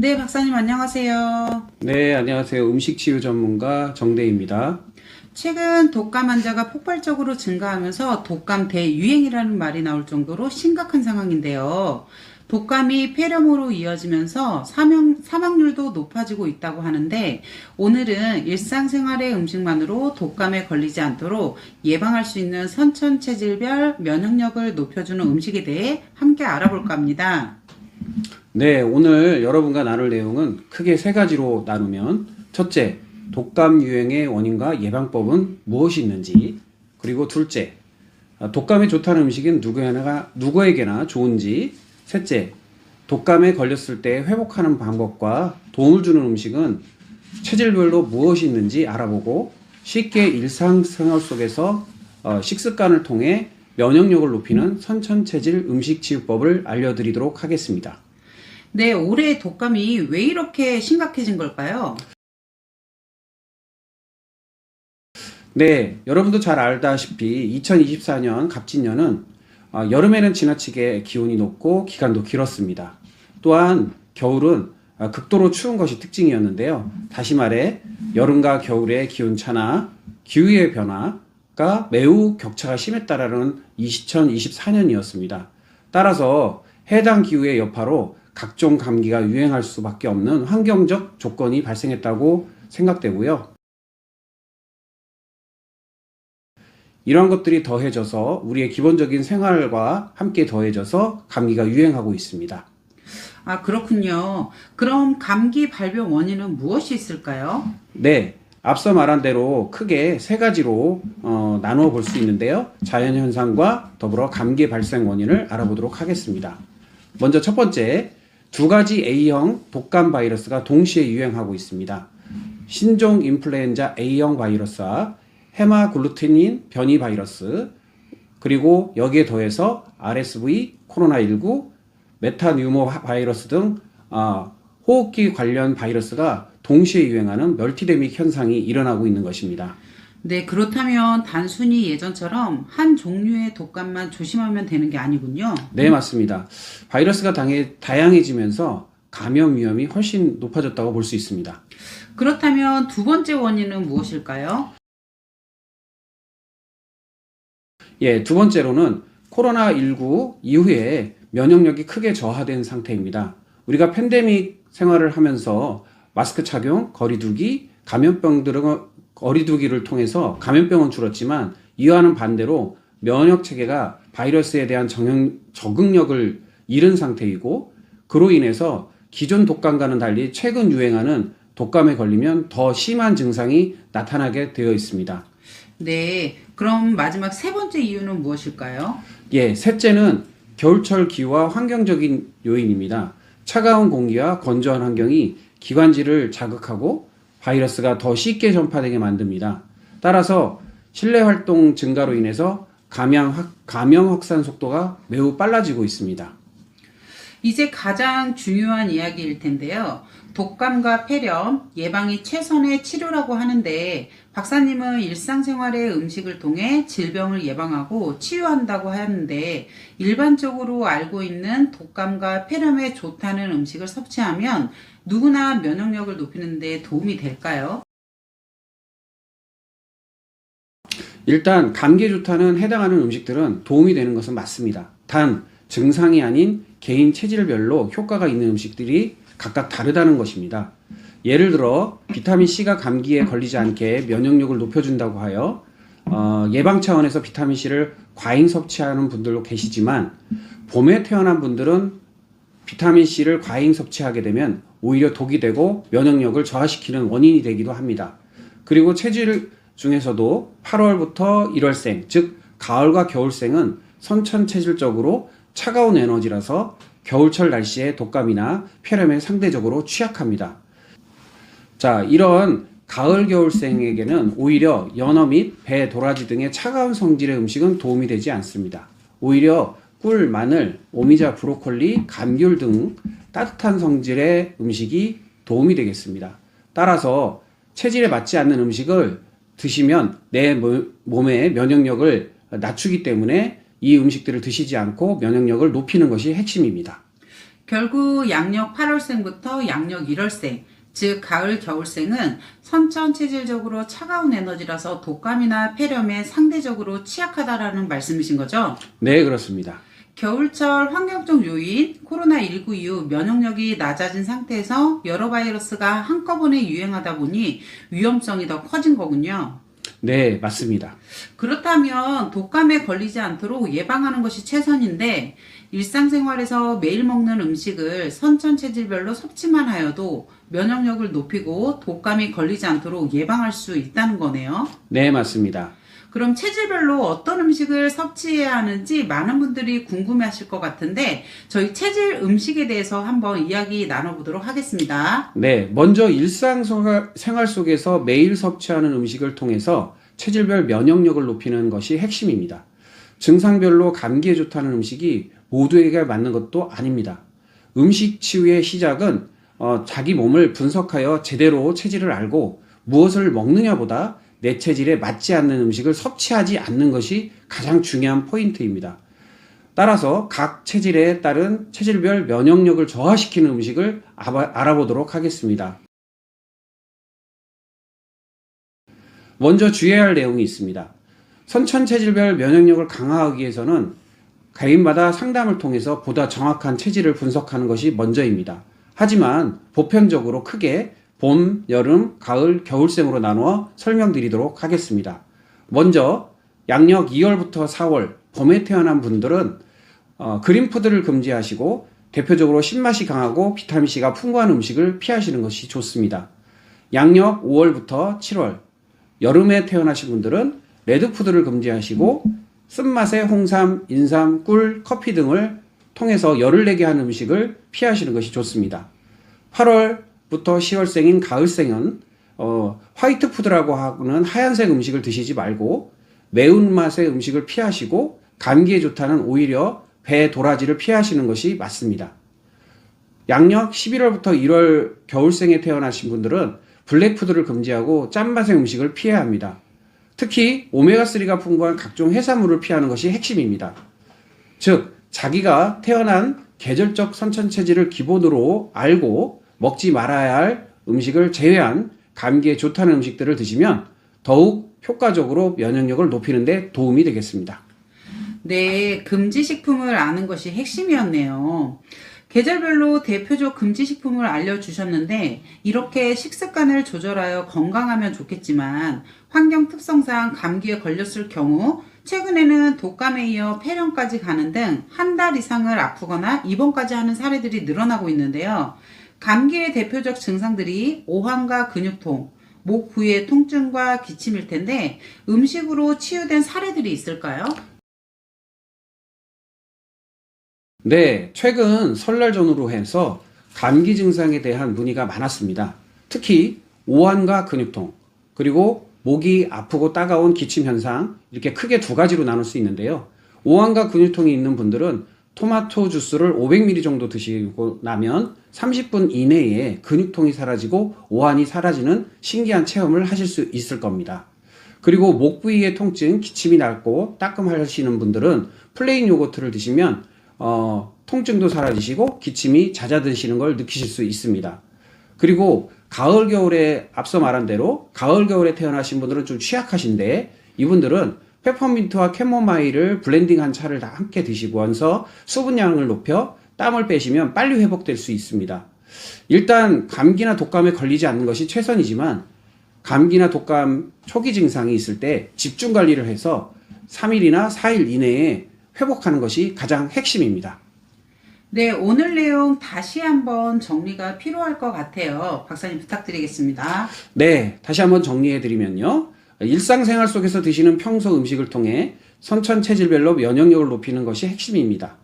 네, 박사님 안녕하세요. 네, 안녕하세요. 음식 치유 전문가 정대입니다. 최근 독감 환자가 폭발적으로 증가하면서 독감 대유행이라는 말이 나올 정도로 심각한 상황인데요. 독감이 폐렴으로 이어지면서 사망률도 높아지고 있다고 하는데 오늘은 일상생활의 음식만으로 독감에 걸리지 않도록 예방할 수 있는 선천체질별 면역력을 높여주는 음식에 대해 함께 알아볼까 합니다. 네, 오늘 여러분과 나눌 내용은 크게 세 가지로 나누면 첫째, 독감 유행의 원인과 예방법은 무엇이 있는지, 그리고 둘째, 독감에 좋다는 음식은 누구에게나 좋은지, 셋째, 독감에 걸렸을 때 회복하는 방법과 도움을 주는 음식은 체질별로 무엇이 있는지 알아보고 쉽게 일상생활 속에서 식습관을 통해 면역력을 높이는 선천체질 음식치유법을 알려드리도록 하겠습니다. 네, 올해 독감이 왜 이렇게 심각해진 걸까요? 네, 여러분도 잘 알다시피 2024년 갑진년은 여름에는 지나치게 기온이 높고 기간도 길었습니다. 또한 겨울은 극도로 추운 것이 특징이었는데요. 다시 말해 여름과 겨울의 기온차나 기후의 변화가 매우 격차가 심했다라는 2024년이었습니다. 따라서 해당 기후의 여파로 각종 감기가 유행할 수밖에 없는 환경적 조건이 발생했다고 생각되고요. 이러한 것들이 더해져서 우리의 기본적인 생활과 함께 더해져서 감기가 유행하고 있습니다. 아, 그렇군요. 그럼 감기 발병 원인은 무엇이 있을까요? 네, 앞서 말한 대로 크게 세 가지로 나누어 볼 수 있는데요. 자연현상과 더불어 감기 발생 원인을 알아보도록 하겠습니다. 먼저 첫 번째, 두 가지 A형 독감 바이러스가 동시에 유행하고 있습니다. 신종 인플루엔자 A형 바이러스와 헤마글루틴인 변이 바이러스, 그리고 여기에 더해서 RSV, 코로나19, 메타뉴모 바이러스 등 호흡기 관련 바이러스가 동시에 유행하는 멀티데믹 현상이 일어나고 있는 것입니다. 네, 그렇다면 단순히 예전처럼 한 종류의 독감만 조심하면 되는 게 아니군요. 네, 맞습니다. 바이러스가 다양해지면서 감염 위험이 훨씬 높아졌다고 볼 수 있습니다. 그렇다면 두 번째 원인은 무엇일까요? 예, 두 번째로는 코로나19 이후에 면역력이 크게 저하된 상태입니다. 우리가 팬데믹 생활을 하면서 마스크 착용, 거리두기를 통해서 감염병은 줄었지만 이와는 반대로 면역 체계가 바이러스에 대한 적응력을 잃은 상태이고, 그로 인해서 기존 독감과는 달리 최근 유행하는 독감에 걸리면 더 심한 증상이 나타나게 되어 있습니다. 네, 그럼 마지막 세 번째 이유는 무엇일까요? 예, 셋째는 겨울철 기후와 환경적인 요인입니다. 차가운 공기와 건조한 환경이 기관지를 자극하고 바이러스가 더 쉽게 전파되게 만듭니다. 따라서 실내 활동 증가로 인해서 감염 확산 속도가 매우 빨라지고 있습니다. 이제 가장 중요한 이야기일 텐데요. 독감과 폐렴, 예방이 최선의 치료라고 하는데 박사님은 일상생활의 음식을 통해 질병을 예방하고 치유한다고 하는데 일반적으로 알고 있는 독감과 폐렴에 좋다는 음식을 섭취하면 누구나 면역력을 높이는 데 도움이 될까요? 일단 감기에 좋다는 해당하는 음식들은 도움이 되는 것은 맞습니다. 단 증상이 아닌 개인 체질별로 효과가 있는 음식들이 각각 다르다는 것입니다. 예를 들어 비타민C가 감기에 걸리지 않게 면역력을 높여준다고 하여 예방 차원에서 비타민C를 과잉 섭취하는 분들도 계시지만, 봄에 태어난 분들은 비타민C를 과잉 섭취하게 되면 오히려 독이 되고 면역력을 저하시키는 원인이 되기도 합니다. 그리고 체질 중에서도 8월부터 1월생, 즉 가을과 겨울생은 선천체질적으로 차가운 에너지라서 겨울철 날씨에 독감이나 폐렴에 상대적으로 취약합니다. 자, 이런 가을 겨울생에게는 오히려 연어 및 배, 도라지 등의 차가운 성질의 음식은 도움이 되지 않습니다. 오히려 꿀, 마늘, 오미자, 브로콜리, 감귤 등 따뜻한 성질의 음식이 도움이 되겠습니다. 따라서 체질에 맞지 않는 음식을 드시면 내 몸의 면역력을 낮추기 때문에 이 음식들을 드시지 않고 면역력을 높이는 것이 핵심입니다. 결국 양력 8월생부터 양력 1월생, 즉 가을 겨울생은 선천 체질적으로 차가운 에너지라서 독감이나 폐렴에 상대적으로 취약하다라는 말씀이신 거죠? 네, 그렇습니다. 겨울철 환경적 요인, 코로나19 이후 면역력이 낮아진 상태에서 여러 바이러스가 한꺼번에 유행하다 보니 위험성이 더 커진 거군요. 네, 맞습니다. 그렇다면 독감에 걸리지 않도록 예방하는 것이 최선인데 일상생활에서 매일 먹는 음식을 선천 체질별로 섭취만 하여도 면역력을 높이고 독감이 걸리지 않도록 예방할 수 있다는 거네요. 네, 맞습니다. 그럼 체질별로 어떤 음식을 섭취해야 하는지 많은 분들이 궁금해 하실 것 같은데 저희 체질 음식에 대해서 한번 이야기 나눠보도록 하겠습니다. 네, 먼저 일상생활 속에서 매일 섭취하는 음식을 통해서 체질별 면역력을 높이는 것이 핵심입니다. 증상별로 감기에 좋다는 음식이 모두에게 맞는 것도 아닙니다. 음식 치유의 시작은 자기 몸을 분석하여 제대로 체질을 알고 무엇을 먹느냐보다 내 체질에 맞지 않는 음식을 섭취하지 않는 것이 가장 중요한 포인트입니다. 따라서 각 체질에 따른 체질별 면역력을 저하시키는 음식을 알아보도록 하겠습니다. 먼저 주의해야 할 내용이 있습니다. 선천 체질별 면역력을 강화하기 위해서는 개인마다 상담을 통해서 보다 정확한 체질을 분석하는 것이 먼저입니다. 하지만 보편적으로 크게 봄, 여름, 가을, 겨울생으로 나누어 설명드리도록 하겠습니다. 먼저 양력 2월부터 4월 봄에 태어난 분들은 그린푸드를 금지하시고 대표적으로 신맛이 강하고 비타민C가 풍부한 음식을 피하시는 것이 좋습니다. 양력 5월부터 7월 여름에 태어나신 분들은 레드푸드를 금지하시고 쓴맛의 홍삼, 인삼, 꿀, 커피 등을 통해서 열을 내게 하는 음식을 피하시는 것이 좋습니다. 8월부터 10월생인 가을생은 화이트푸드라고 하는 하얀색 음식을 드시지 말고 매운맛의 음식을 피하시고 감기에 좋다는 오히려 배 도라지를 피하시는 것이 맞습니다. 양력 11월부터 1월 겨울생에 태어나신 분들은 블랙푸드를 금지하고 짠맛의 음식을 피해야 합니다. 특히 오메가3가 풍부한 각종 해산물을 피하는 것이 핵심입니다. 즉, 자기가 태어난 계절적 선천 체질을 기본으로 알고 먹지 말아야 할 음식을 제외한 감기에 좋다는 음식들을 드시면 더욱 효과적으로 면역력을 높이는 데 도움이 되겠습니다. 네, 금지식품을 아는 것이 핵심이었네요. 계절별로 대표적 금지식품을 알려주셨는데 이렇게 식습관을 조절하여 건강하면 좋겠지만 환경 특성상 감기에 걸렸을 경우 최근에는 독감에 이어 폐렴까지 가는 등 한 달 이상을 아프거나 입원까지 하는 사례들이 늘어나고 있는데요. 감기의 대표적 증상들이 오한과 근육통, 목 부위의 통증과 기침일 텐데 음식으로 치유된 사례들이 있을까요? 네, 최근 설날 전후로 해서 감기 증상에 대한 문의가 많았습니다. 특히 오한과 근육통, 그리고 목이 아프고 따가운 기침 현상, 이렇게 크게 두 가지로 나눌 수 있는데요. 오한과 근육통이 있는 분들은 토마토 주스를 500ml 정도 드시고 나면 30분 이내에 근육통이 사라지고 오한이 사라지는 신기한 체험을 하실 수 있을 겁니다. 그리고 목 부위의 통증, 기침이 낫고 따끔하시는 분들은 플레인 요거트를 드시면 통증도 사라지시고 기침이 잦아드시는 걸 느끼실 수 있습니다. 그리고 가을 겨울에 앞서 말한 대로 가을 겨울에 태어나신 분들은 좀 취약하신데 이분들은 페퍼민트와 캐모마일을 블렌딩한 차를 다 함께 드시면서 수분량을 높여 땀을 빼시면 빨리 회복될 수 있습니다. 일단 감기나 독감에 걸리지 않는 것이 최선이지만 감기나 독감 초기 증상이 있을 때 집중 관리를 해서 3일이나 4일 이내에 회복하는 것이 가장 핵심입니다. 네, 오늘 내용 다시 한번 정리가 필요할 것 같아요. 박사님 부탁드리겠습니다. 네, 다시 한번 정리해드리면요. 일상생활 속에서 드시는 평소 음식을 통해 선천 체질별로 면역력을 높이는 것이 핵심입니다.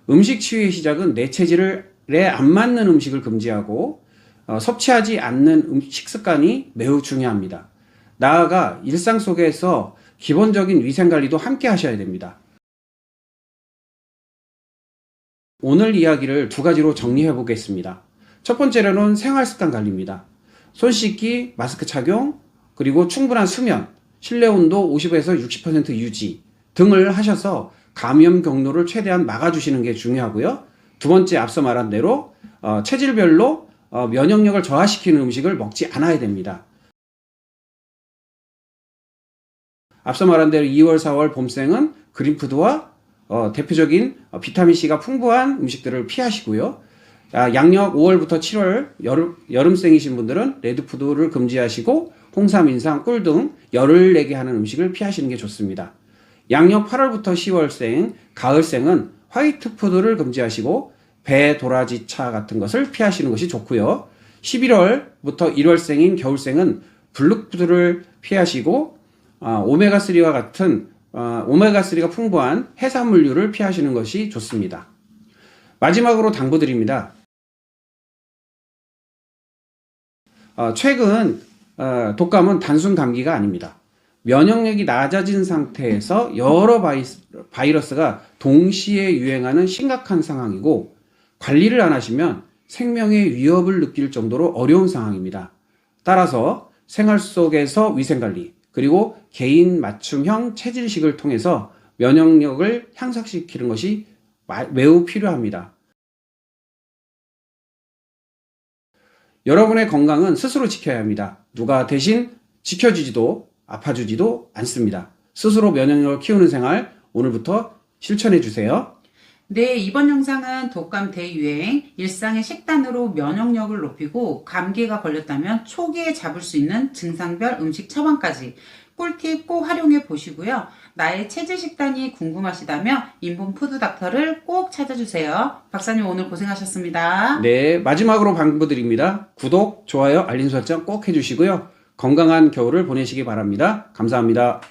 음식 치유의 시작은 내 체질에 안 맞는 음식을 금지하고 섭취하지 않는 식습관이 매우 중요합니다. 나아가 일상 속에서 기본적인 위생관리도 함께 하셔야 됩니다. 오늘 이야기를 두 가지로 정리해 보겠습니다. 첫 번째로는 생활습관 관리입니다. 손 씻기, 마스크 착용, 그리고 충분한 수면, 실내 온도 50에서 60% 유지 등을 하셔서 감염 경로를 최대한 막아주시는 게 중요하고요. 두 번째 앞서 말한 대로 체질별로 면역력을 저하시키는 음식을 먹지 않아야 됩니다. 앞서 말한 대로 2월, 4월 봄생은 그린푸드와 대표적인 비타민C가 풍부한 음식들을 피하시고요. 양력 5월부터 7월 여름생이신 분들은 레드푸드를 금지하시고 홍삼, 인삼, 꿀 등 열을 내게 하는 음식을 피하시는 게 좋습니다. 양력 8월부터 10월생, 가을생은 화이트푸드를 금지하시고 배, 도라지, 차 같은 것을 피하시는 것이 좋고요. 11월부터 1월생인 겨울생은 블루푸드를 피하시고 오메가3와 같은 오메가3가 풍부한 해산물류를 피하시는 것이 좋습니다. 마지막으로 당부드립니다. 최근 독감은 단순 감기가 아닙니다. 면역력이 낮아진 상태에서 여러 바이러스가 동시에 유행하는 심각한 상황이고 관리를 안 하시면 생명의 위협을 느낄 정도로 어려운 상황입니다. 따라서 생활 속에서 위생관리 그리고 개인 맞춤형 체질식을 통해서 면역력을 향상시키는 것이 매우 필요합니다. 여러분의 건강은 스스로 지켜야 합니다. 누가 대신 지켜주지도 아파주지도 않습니다. 스스로 면역력을 키우는 생활 오늘부터 실천해 주세요. 네, 이번 영상은 독감 대유행, 일상의 식단으로 면역력을 높이고 감기가 걸렸다면 초기에 잡을 수 있는 증상별 음식 처방까지 꿀팁 꼭 활용해 보시고요. 나의 체질 식단이 궁금하시다면 인본 푸드 닥터를 꼭 찾아주세요. 박사님 오늘 고생하셨습니다. 네, 마지막으로 당부드립니다. 구독, 좋아요, 알림 설정 꼭 해주시고요. 건강한 겨울을 보내시기 바랍니다. 감사합니다.